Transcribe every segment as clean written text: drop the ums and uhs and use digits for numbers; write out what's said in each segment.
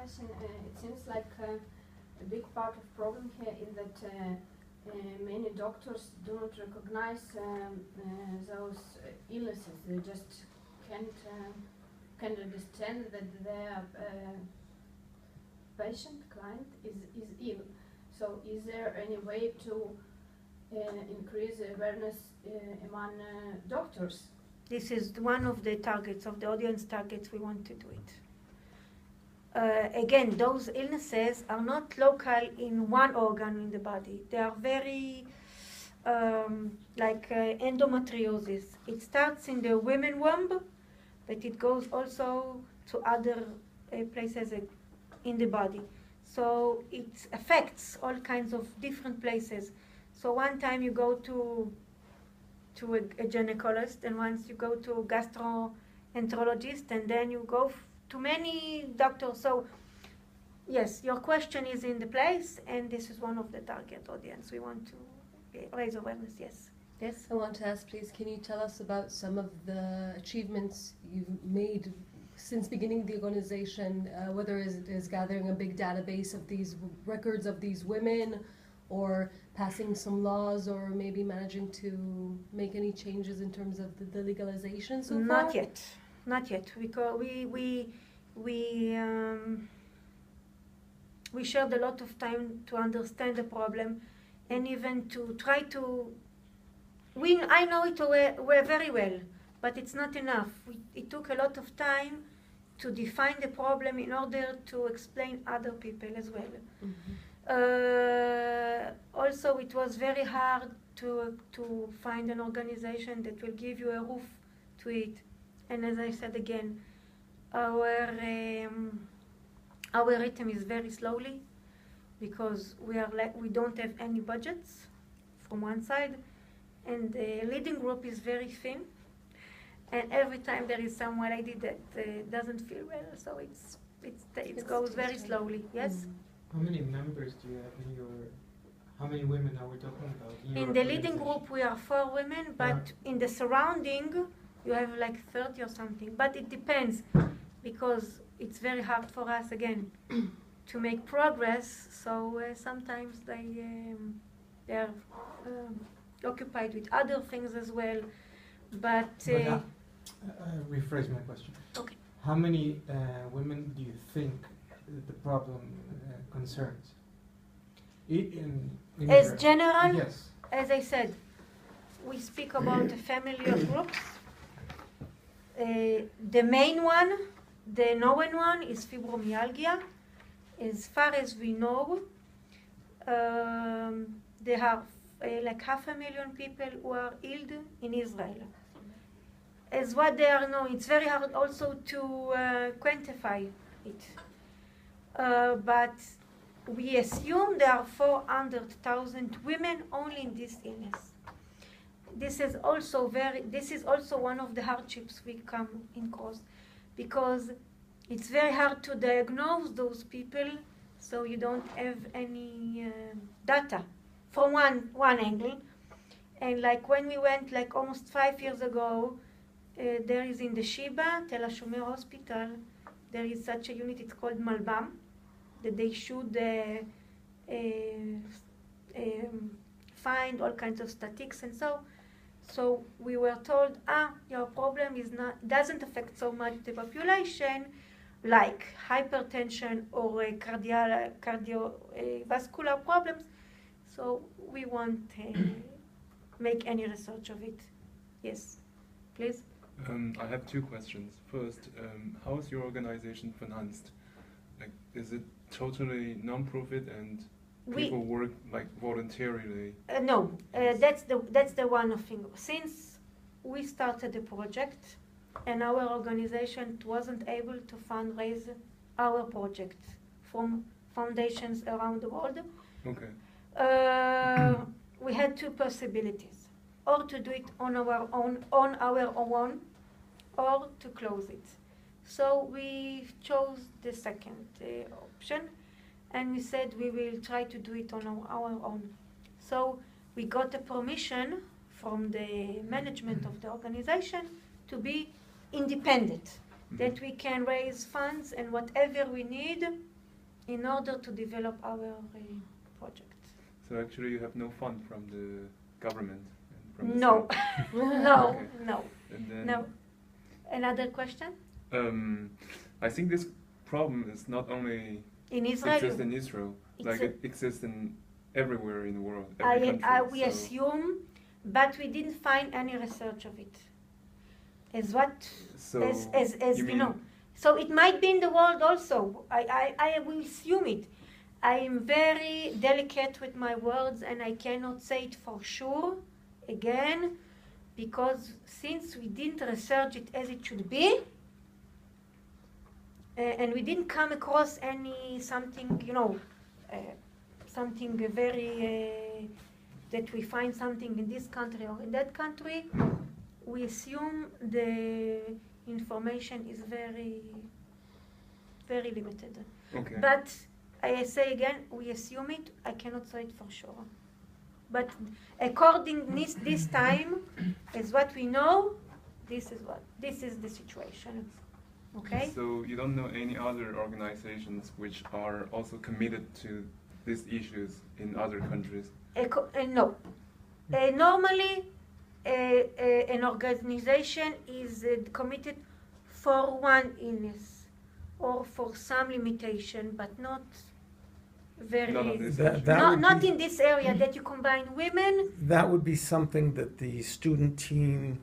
question. It seems like a big part of problem here is that many doctors do not recognize those illnesses. They just can't understand that their client is ill. So is there any way to increase awareness among doctors? This is one of the targets, of the audience targets we want to do it. Again, those illnesses are not local in one organ in the body. They are very, like endometriosis. It starts in the women womb, but it goes also to other places in the body. So it affects all kinds of different places. So one time you go to a gynecologist, and once you go to a gastroenterologist, and then you go to many doctors. So yes, your question is in the place, and this is one of the target audience. We want to raise awareness, yes. Yes? I want to ask, please, can you tell us about some of the achievements you've made since beginning the organization, whether it is gathering a big database of these records of these women, or passing some laws, or maybe managing to make any changes in terms of the legalization so far? Not yet. Not yet. Because we shared a lot of time to understand the problem, and even to try to. I know it very well, but it's not enough. It took a lot of time to define the problem in order to explain other people as well. Mm-hmm. Also, it was very hard to find an organization that will give you a roof to it. And as I said again, our rhythm is very slowly, because we don't have any budgets from one side, and the leading group is very thin. And every time there is some lady that doesn't feel well, so it goes very slowly. Yes. Mm-hmm. How many members do you have in your? How many women are we talking about? In the leading group, we are 4 women, but in the surrounding, you have like 30 or something. But it depends, because it's very hard for us again to make progress. So sometimes they are occupied with other things as well. But rephrase my question. Okay. How many women do you think the problem concerns? In as Israel? general, Yes. as I said, we speak about a family of groups. The main one, the known one, is fibromyalgia. As far as we know, there are like 500,000 people who are ill in Israel. As what they are known, it's very hard also to quantify it. But we assume there are 400,000 women only in this illness. This is also one of the hardships we come across, because it's very hard to diagnose those people, so you don't have any data from one angle. And like when we went like almost 5 years ago, there is in the Sheba, Tel HaShomer Hospital, there is such a unit, it's called Malbam, that they should find all kinds of statistics, and so we were told, your problem doesn't affect so much the population, like hypertension or cardiovascular problems, so we won't make any research of it. Yes, please. I have 2 questions. First, how is your organization financed? Like, is it totally non-profit and people work like voluntarily? No, that's the one thing. Since we started the project, and our organization wasn't able to fundraise our project from foundations around the world. Okay. We had 2 possibilities: or to do it on our own, or to close it. So we chose the second option, and we said we will try to do it on our own. So we got a permission from the management of the organization to be independent. that we can raise funds and whatever we need in order to develop our project. So actually you have no fund from the government? And from the No, state? no, Okay. no, And then, no. Another question? I think this problem is not only In Israel? exists in Israel, It's like a- it exists in everywhere in the world, every country. We so- assume, but we didn't find any research of it. As So as you you know. mean- So it might be in the world also. I will assume it. I am very delicate with my words and I cannot say it for sure again, because since we didn't research it as it should be, and we didn't come across something very that we find something in this country or in that country, we assume the information is very, very limited. Okay. But I say again, we assume it. I cannot say it for sure. But according this time, as what we know, this is the situation. Okay. So you don't know any other organizations which are also committed to these issues in other countries? No. Normally, an organization is committed for one illness or for some limitation, but not very. None of this. Not in this area that you combine women. That would be something that the student team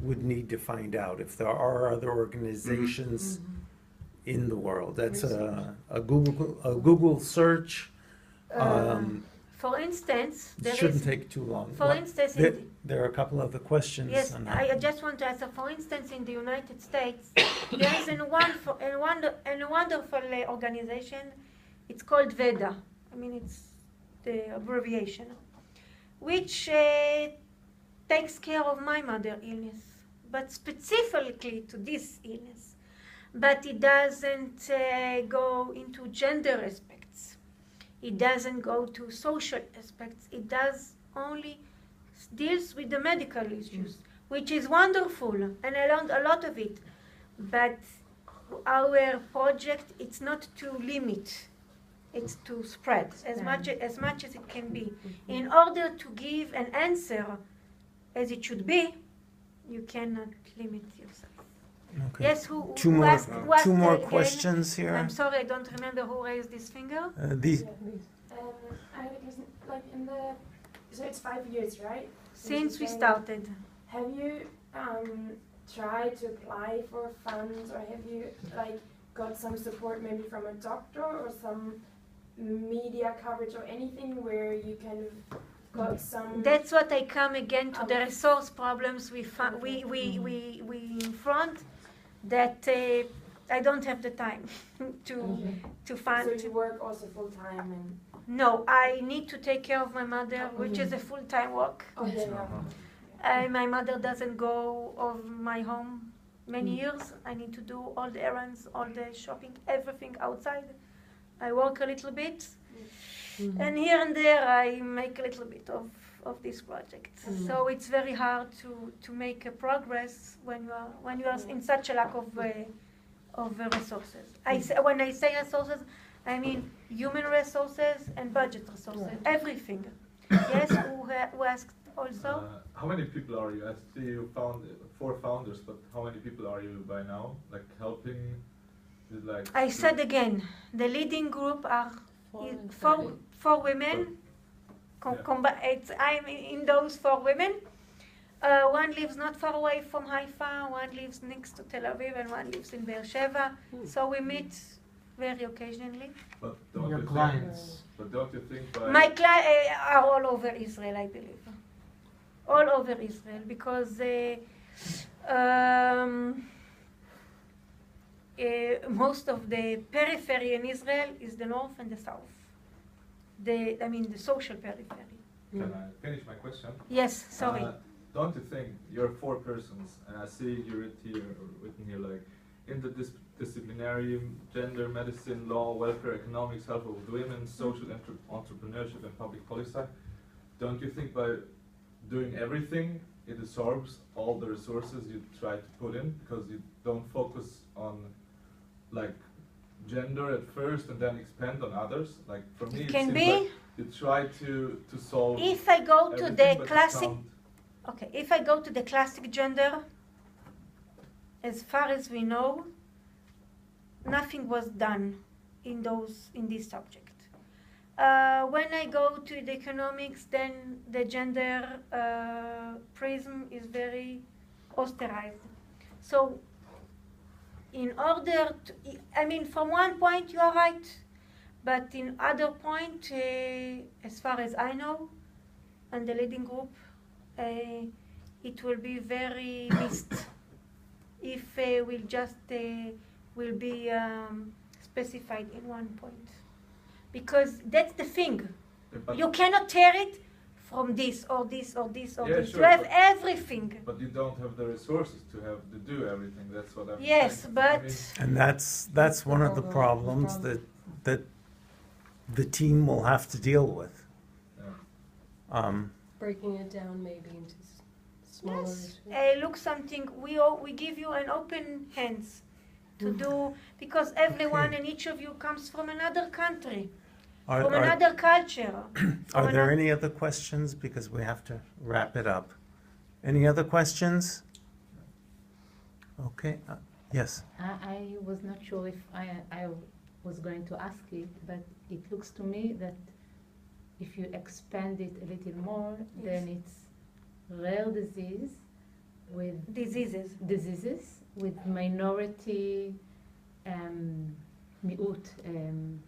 would need to find out if there are other organizations in the world. That's a Google search. For instance, there shouldn't is. take too long. For instance, There are a couple of the questions. yes, on I that. just want to answer. For instance, in the United States, there is a wonderful organization. It's called VEDA. I mean, it's the abbreviation, which takes care of my mother's illness, but specifically to this illness. But it doesn't go into gender aspects. It doesn't go to social aspects. It does only deals with the medical issues, which is wonderful, and I learned a lot of it. But our project, it's not to limit, it's to spread as much as it can be. In order to give an answer as it should be, you cannot limit yourself. Okay. Yes, who Two more, asked two more again? questions here. I'm sorry, I don't remember who raised this finger. These, I was like in the, so it's 5 years, right? Since we you came. started. Have you tried to apply for funds, or have you like got some support maybe from a doctor or some media coverage or anything where you kind of got some? That's what I come again to the resource problems we in front, that I don't have the time to fund. So you work also full time and. No, I need to take care of my mother, which is a full-time work. Oh yeah. My mother doesn't go of my home many years. I need to do all the errands, all the shopping, everything outside. I work a little bit, and here and there I make a little bit of this project. So it's very hard to make a progress when you are in such a lack of resources. When I say resources, I mean human resources and budget resources, everything. Yes, who asked also? How many people are you? I see you found 4 founders, but how many people are you by now? Like helping? Is it like I said again, the leading group are four women. I'm in those 4 women. One lives not far away from Haifa, one lives next to Tel Aviv, and one lives in Be'er Sheva. So we meet very occasionally. But don't Your you clients. Think, but don't you think by My clients are all over Israel, I believe. All over Israel, because most of the periphery in Israel is the north and the south. The social periphery. Can I finish my question? Yes, sorry. Don't you think you're 4 persons, and I see you written here like interdisciplinary, gender, medicine, law, welfare, economics, health of women, social entrepreneurship, and public policy. Don't you think by doing everything, it absorbs all the resources you try to put in, because you don't focus on like gender at first and then expand on others? Like for me, It it can seems be. like you try to solve. If I go to everything, the but you classic, can't. okay, if I go to the classic gender, as far as we know, nothing was done in this subject. When I go to the economics, then the gender prism is very ostracized. So, in order to, I mean, from one point you are right, but in other point, as far as I know, and the leading group, it will be very missed if we'll just will be specified in one point. Because that's the thing. But You cannot tear it from this or this or this or Yeah, this. sure, You have but- everything. But you don't have the resources to do everything. That's what I'm Yes, saying. but I mean, And that's one of the problems that the team will have to deal with. yeah. Breaking it down maybe into smaller yes, issues. look something. We give you an open hands to do, because everyone and each of you comes from another country, from another culture. Are there any other questions? Because we have to wrap it up. Any other questions? Okay, yes. I was not sure if I was going to ask it, but it looks to me that if you expand it a little more, Yes. then it's rare with Diseases. with minority, miut,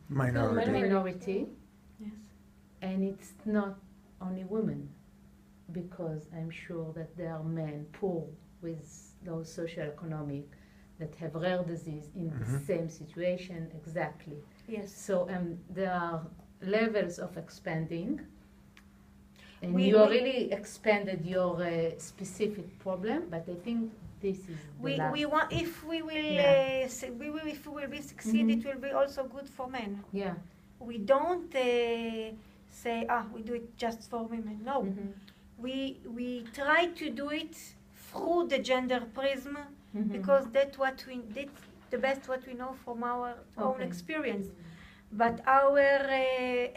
Minority. minority, Yes. and it's not only women, because I'm sure that there are men poor with those socioeconomic that have rare disease in the Mhm. same situation exactly. Yes. So there are levels of expanding, and We- you we- really expanded your specific problem, but I think this is the We last. want, if we will Yeah. if we will be succeed, Mhm. it will be also good for men. Yeah. We don't say we do it just for women. No, Mhm. we try to do it through the gender prism, Mhm. because that's the best what we know from our own Okay. experience. But our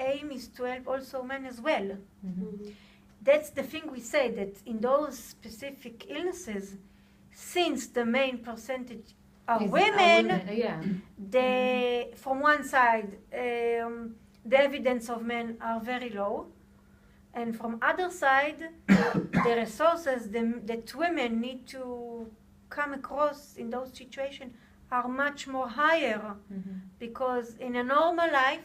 aim is to help also men as well. Mhm. That's the thing we say, that in those specific illnesses, since the main percentage are Is- women, yeah. from one side, the evidence of men are very low, and from other side, the resources that women need to come across in those situations are much more higher, Mhm. because in a normal life,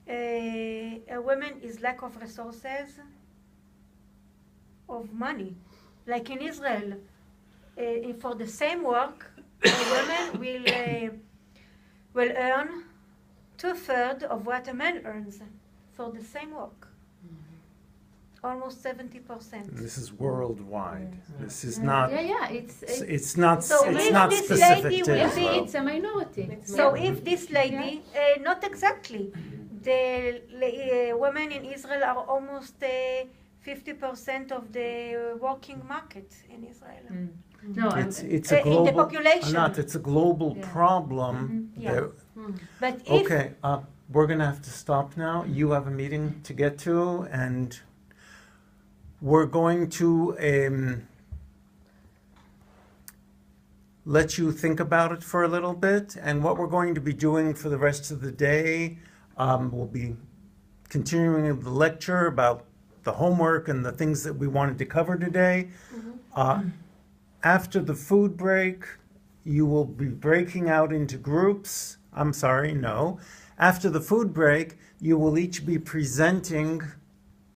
a woman is lack of resources, of money. Like in Israel, for the same work, a woman will earn 2/3 of what a man earns for the same work. Almost 70%. This is worldwide. This is Yeah, not. yeah. It's not. So It's if not this specific lady to will Yeah, be- Israel. it's a minority. So Yeah. if this lady, not exactly, the women in Israel are almost 50% of the working market in Israel. Mm. No, It's a in the global. population. Not. It's a global Yeah. problem. Mhm. Yeah. that- But if Okay, we're gonna have to stop now. You have a meeting to get to, and we're going to let you think about it for a little bit. And what we're going to be doing for the rest of the day, we'll be continuing the lecture about the homework and the things that we wanted to cover today. After the food break, you will be breaking out into groups. I'm sorry, no. After the food break, you will each be presenting